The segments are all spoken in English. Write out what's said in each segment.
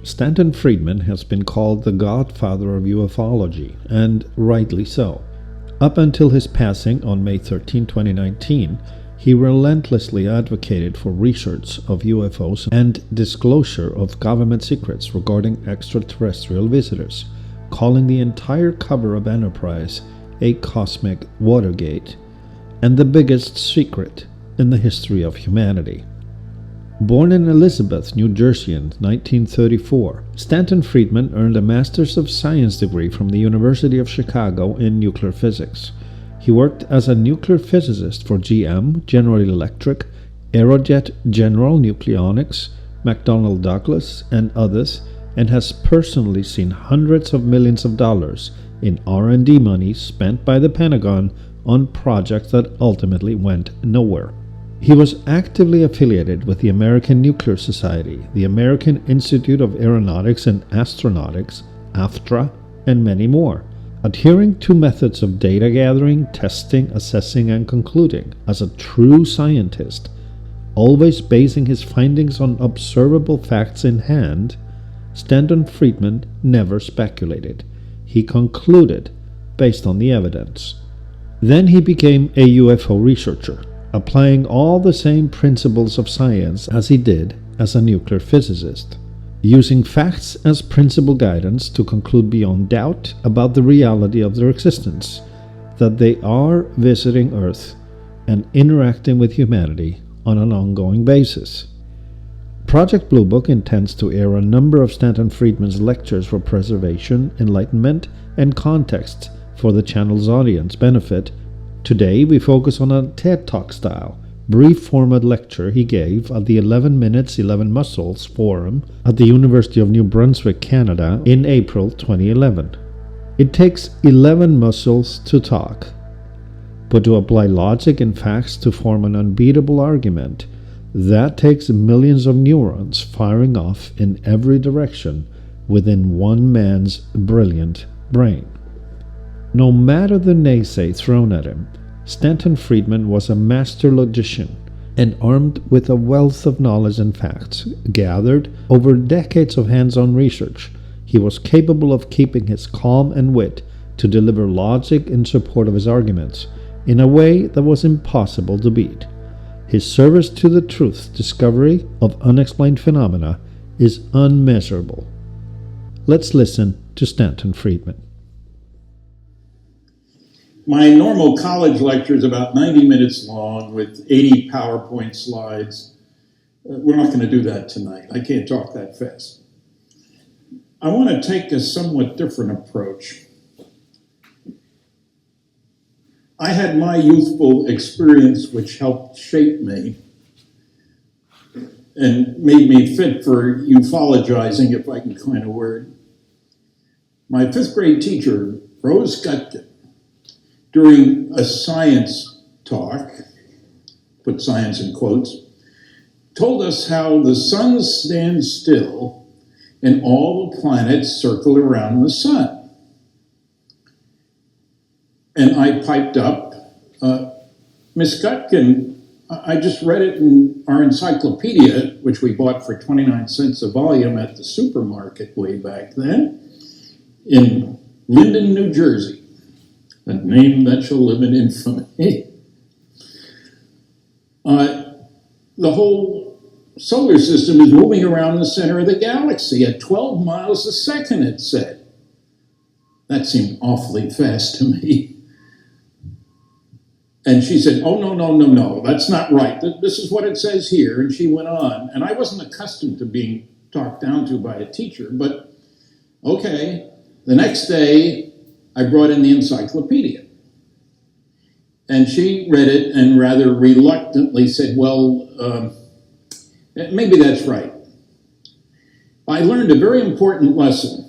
Stanton Friedman has been called the Godfather of UFOlogy, and rightly so. Up until his passing on May 13, 2019, he relentlessly advocated for research of UFOs and disclosure of government secrets regarding extraterrestrial visitors, calling the entire cover-up enterprise a cosmic Watergate and the biggest secret in the history of humanity. Born in Elizabeth, New Jersey in 1934, Stanton Friedman earned a Master's of Science degree from the University of Chicago in nuclear physics. He worked as a nuclear physicist for GM, General Electric, Aerojet General Nucleonics, McDonnell Douglas, and others, and has personally seen hundreds of millions of dollars in R&D money spent by the Pentagon on projects that ultimately went nowhere. He was actively affiliated with the American Nuclear Society, the American Institute of Aeronautics and Astronautics, AFTRA, and many more, adhering to methods of data gathering, testing, assessing, and concluding as a true scientist, always basing his findings on observable facts in hand. Stanton Friedman never speculated. He concluded based on the evidence. Then he became a UFO researcher, applying all the same principles of science as he did as a nuclear physicist, using facts as principal guidance to conclude beyond doubt about the reality of their existence, that they are visiting Earth and interacting with humanity on an ongoing basis. Project Bluebook intends to air a number of Stanton Friedman's lectures for preservation, enlightenment, and context for the channel's audience benefit. Today, we focus on a TED Talk style, brief format lecture he gave at the 11 Minutes, 11 Muscles Forum at the University of New Brunswick, Canada in April 2011. It takes 11 muscles to talk, but to apply logic and facts to form an unbeatable argument, that takes millions of neurons firing off in every direction within one man's brilliant brain. No matter the naysay thrown at him, Stanton Friedman was a master logician, and armed with a wealth of knowledge and facts gathered over decades of hands-on research, he was capable of keeping his calm and wit to deliver logic in support of his arguments in a way that was impossible to beat. His service to the truth discovery of unexplained phenomena is unmeasurable. Let's listen to Stanton Friedman. My normal college lecture is about 90 minutes long with 80 PowerPoint slides. We're not going to do that tonight. I can't talk that fast. I want to take a somewhat different approach. I had my youthful experience which helped shape me and made me fit for ufologizing, if I can coin a word. My fifth grade teacher, Rose Gutkin, during a science talk, put science in quotes, told us how the sun stands still and all the planets circle around the sun. And I piped up, Miss Gutkin, I just read it in our encyclopedia, which we bought for 29 cents a volume at the supermarket way back then, in Linden, New Jersey. A name that shall live in infamy. The whole solar system is moving around the center of the galaxy at 12 miles a second, it said. That seemed awfully fast to me. And she said, oh, no, that's not right. This is what it says here. And she went on. And I wasn't accustomed to being talked down to by a teacher, but okay. The next day, I brought in the encyclopedia. And she read it and rather reluctantly said, well, maybe that's right. I learned a very important lesson.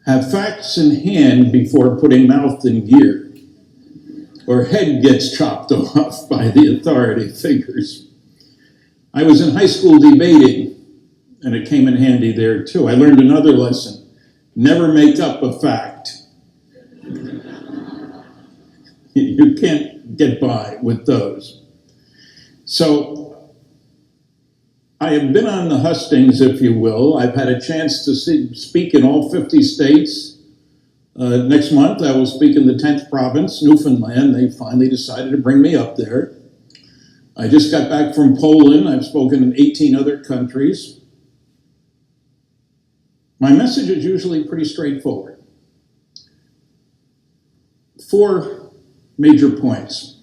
Have facts in hand before putting mouth in gear, or head gets chopped off by the authority figures. I was in high school debating, and it came in handy there too. I learned another lesson. Never make up a fact. You can't get by with those. So I have been on the hustings, if you will. I've had a chance to speak in all 50 states. Next month, I will speak in the 10th province, Newfoundland. They finally decided to bring me up there. I just got back from Poland. I've spoken in 18 other countries. My message is usually pretty straightforward. 4 major points.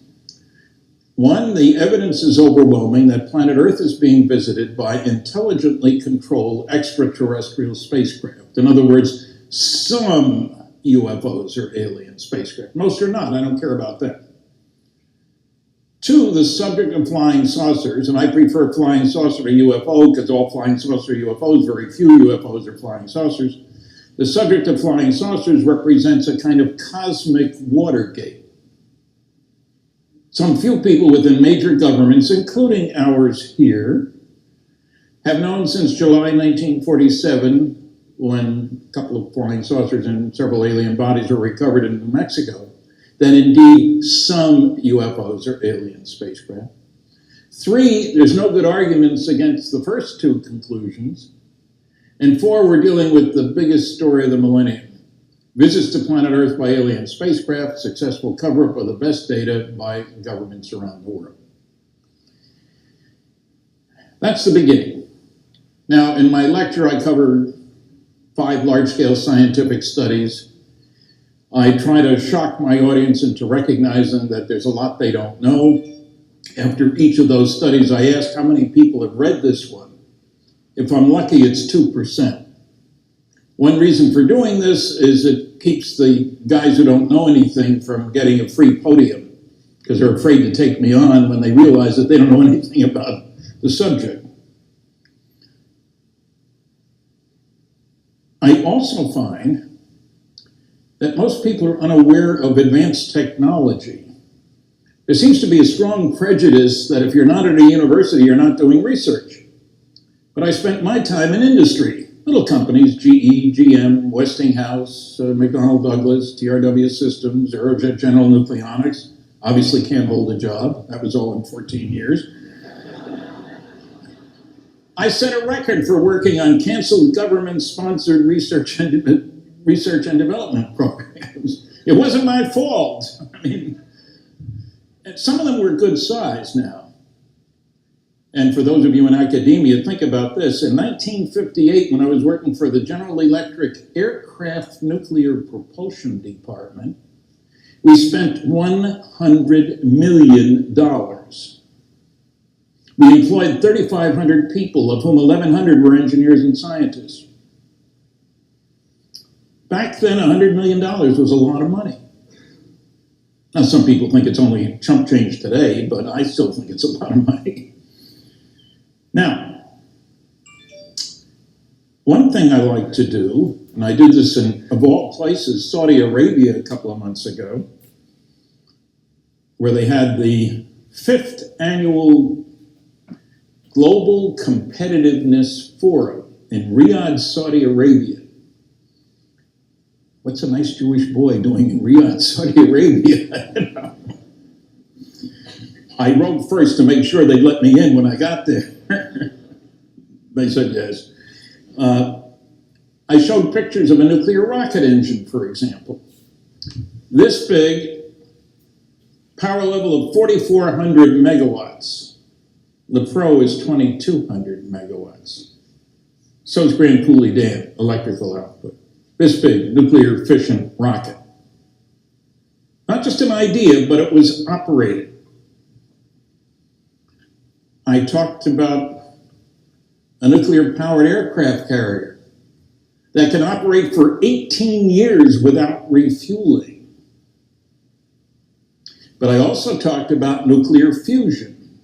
1, the evidence is overwhelming that planet Earth is being visited by intelligently controlled extraterrestrial spacecraft. In other words, some UFOs are alien spacecraft. Most are not. I don't care about that. 2, the subject of flying saucers, and I prefer flying saucer to UFO because all flying saucer UFOs, very few UFOs are flying saucers. The subject of flying saucers represents a kind of cosmic Watergate. Some few people within major governments, including ours here, have known since July 1947, when a couple of flying saucers and several alien bodies were recovered in New Mexico, that indeed some UFOs are alien spacecraft. 3, there's no good arguments against the first 2 conclusions. And 4, we're dealing with the biggest story of the millennium. Visits to planet Earth by alien spacecraft, successful cover-up of the best data by governments around the world. That's the beginning. Now, in my lecture, I cover 5 large-scale scientific studies. I try to shock my audience into recognizing that there's a lot they don't know. After each of those studies, I ask how many people have read this one. If I'm lucky, it's 2%. One reason for doing this is it keeps the guys who don't know anything from getting a free podium, because they're afraid to take me on when they realize that they don't know anything about the subject. I also find that most people are unaware of advanced technology. There seems to be a strong prejudice that if you're not at a university, you're not doing research. But I spent my time in industry. Little companies, GE, GM, Westinghouse, McDonnell Douglas, TRW Systems, Aerojet General Nucleonics. Obviously can't hold a job. That was all in 14 years. I set a record for working on canceled government-sponsored research and development programs. It wasn't my fault. I mean, some of them were good size now. And for those of you in academia, think about this. In 1958, when I was working for the General Electric Aircraft Nuclear Propulsion Department, we spent $100 million. We employed 3,500 people, of whom 1,100 were engineers and scientists. Back then, $100 million was a lot of money. Now, some people think it's only chump change today, but I still think it's a lot of money. Now, one thing I like to do, and I did this in, of all places, Saudi Arabia a couple of months ago, where they had the 5th annual Global Competitiveness Forum in Riyadh, Saudi Arabia. What's a nice Jewish boy doing in Riyadh, Saudi Arabia? I wrote first to make sure they'd let me in when I got there. They said yes. I showed pictures of a nuclear rocket engine, for example. This big, power level of 4,400 megawatts. The Pro is 2,200 megawatts. So is Grand Coulee Dam, electrical output. This big, nuclear fission rocket. Not just an idea, but it was operated. I talked about a nuclear-powered aircraft carrier that can operate for 18 years without refueling. But I also talked about nuclear fusion.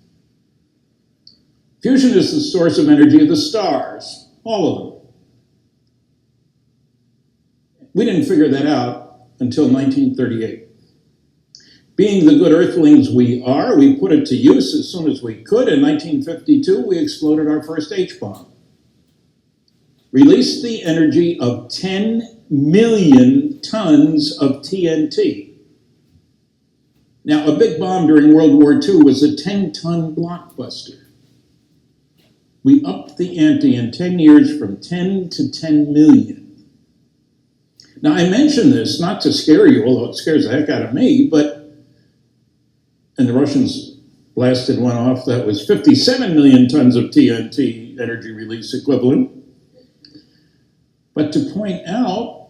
Fusion is the source of energy of the stars, all of them. We didn't figure that out until 1938. Being the good earthlings we are, we put it to use as soon as we could. In 1952, we exploded our first H-bomb. Released the energy of 10 million tons of TNT. Now, a big bomb during World War II was a 10-ton blockbuster. We upped the ante in 10 years from 10 to 10 million. Now, I mention this not to scare you, although it scares the heck out of me, and the Russians blasted one off that was 57 million tons of TNT, energy release equivalent. But to point out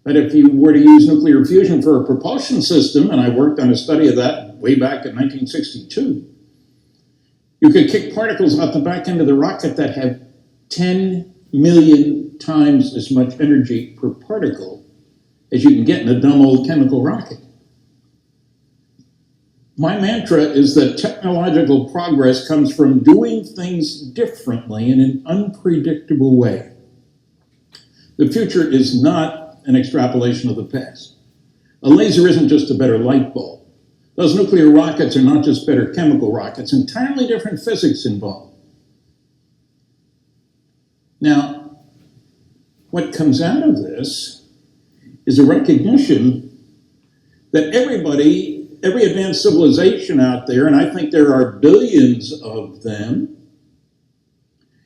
that if you were to use nuclear fusion for a propulsion system, and I worked on a study of that way back in 1962, you could kick particles out the back end of the rocket that have 10 million times as much energy per particle as you can get in a dumb old chemical rocket. My mantra is that technological progress comes from doing things differently in an unpredictable way. The future is not an extrapolation of the past. A laser isn't just a better light bulb. Those nuclear rockets are not just better chemical rockets, entirely different physics involved. Now, what comes out of this is a recognition that every advanced civilization out there, and I think there are billions of them,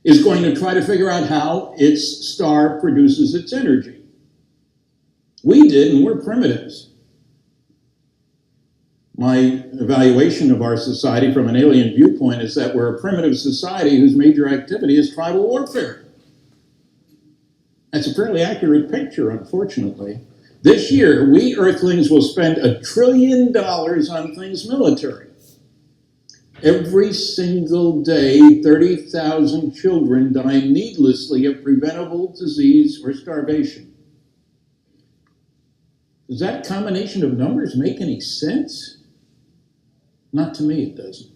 is going to try to figure out how its star produces its energy. We did, and we're primitives. My evaluation of our society from an alien viewpoint is that we're a primitive society whose major activity is tribal warfare. That's a fairly accurate picture, unfortunately. This year, we Earthlings will spend $1 trillion on things military. Every single day, 30,000 children die needlessly of preventable disease or starvation. Does that combination of numbers make any sense? Not to me, it doesn't.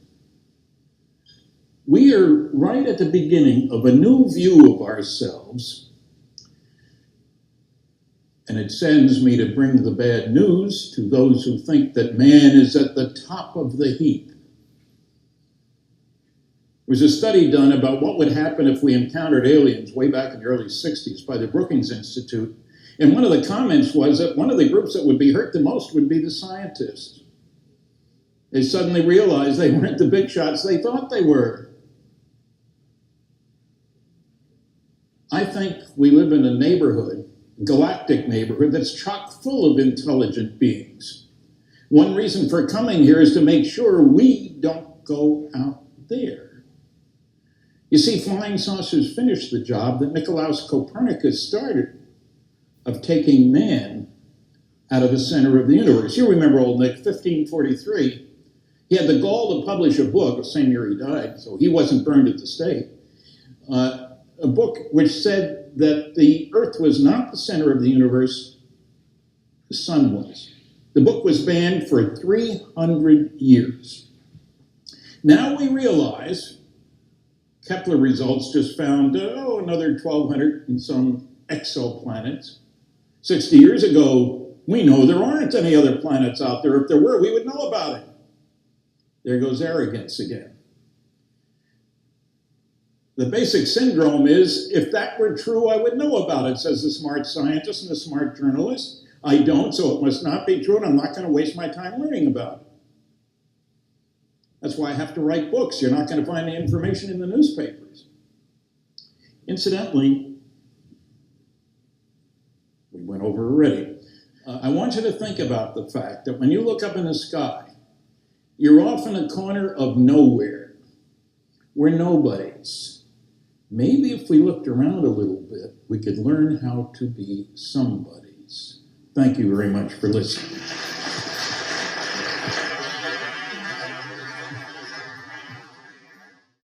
We are right at the beginning of a new view of ourselves, and it saddens me to bring the bad news to those who think that man is at the top of the heap. There was a study done about what would happen if we encountered aliens way back in the early 60s by the Brookings Institute, and one of the comments was that one of the groups that would be hurt the most would be the scientists. They suddenly realized they weren't the big shots they thought they were. I think we live in a neighborhood, galactic neighborhood, that's chock full of intelligent beings. One reason for coming here is to make sure we don't go out there. You see, flying saucers finished the job that Nicolaus Copernicus started of taking man out of the center of the universe. You remember old Nick, 1543. He had the gall to publish a book, the same year he died, so he wasn't burned at the stake, a book which said that the Earth was not the center of the universe, the sun was. The book was banned for 300 years. Now we realize, Kepler results just found, another 1,200 and some exoplanets. 60 years ago, we know there aren't any other planets out there. If there were, we would know about it. There goes arrogance again. The basic syndrome is, if that were true, I would know about it, says the smart scientist and the smart journalist. I don't, so it must not be true, and I'm not going to waste my time learning about it. That's why I have to write books. You're not going to find the information in the newspapers. Incidentally, we went over already. I want you to think about the fact that when you look up in the sky, you're off in a corner of nowhere. We're nobodies. Maybe if we looked around a little bit, we could learn how to be somebodies. Thank you very much for listening.